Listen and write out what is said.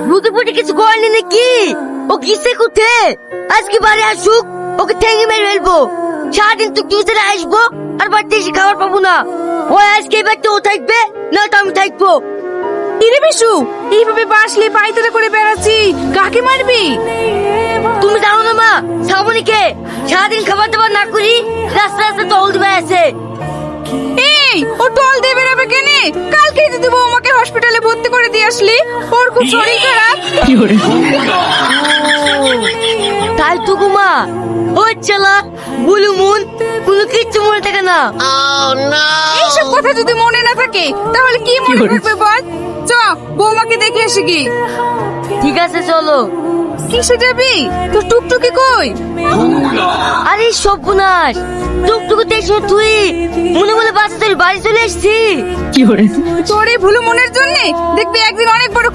রুদুপুটি কিছু করেনি নাকি? ও কিসে কুঠে আজকে বাড়ি আসুক, ওকে ঠেঙে মেরে ফেলবো। সারাদিন টুকটুক ছেড়ে আসবো আর বাড়িতে এসে খাবার পাবো না। ওই আজকে এবার তো ও থাকবে, না তো আমি থাকবো। কিরে বিশু, এইভাবে বাসলে পায়তারা করে বেড়াচ্ছি, কাকে মারবি? তুমি জানো না মা, শ্রাবণীকে সারাদিন খাবার দাবার না করি রাস্তা রাস্তা টল দিবে আছে। এই, ও টল দিয়ে বেড়াবে কেনে? কালকে যদি বৌমাকে হসপিটালে ভর্তি করে দিয়ে আসলি, ওর খুব শরীর খারাপ। তাই তো গো মা, ওই চালা বুলু মন কোনো কিচ্ছু মনে থাকে না। এইসব কথা যদি মনে না থাকে তাহলে কি মনে থাকবে বল? চ, বৌমাকে দেখে আসি কি। ঠিক আছে চলো। কিসে যাবি? তোর টুকটুকি কই? আরে সর্বনাশ, টুকটুকু দেখছো তুই মনে মনে বাসে তোর বাড়ি চলে এসছি। তোর এই ভুলো মনের জন্য দেখবি একদিন অনেক বড়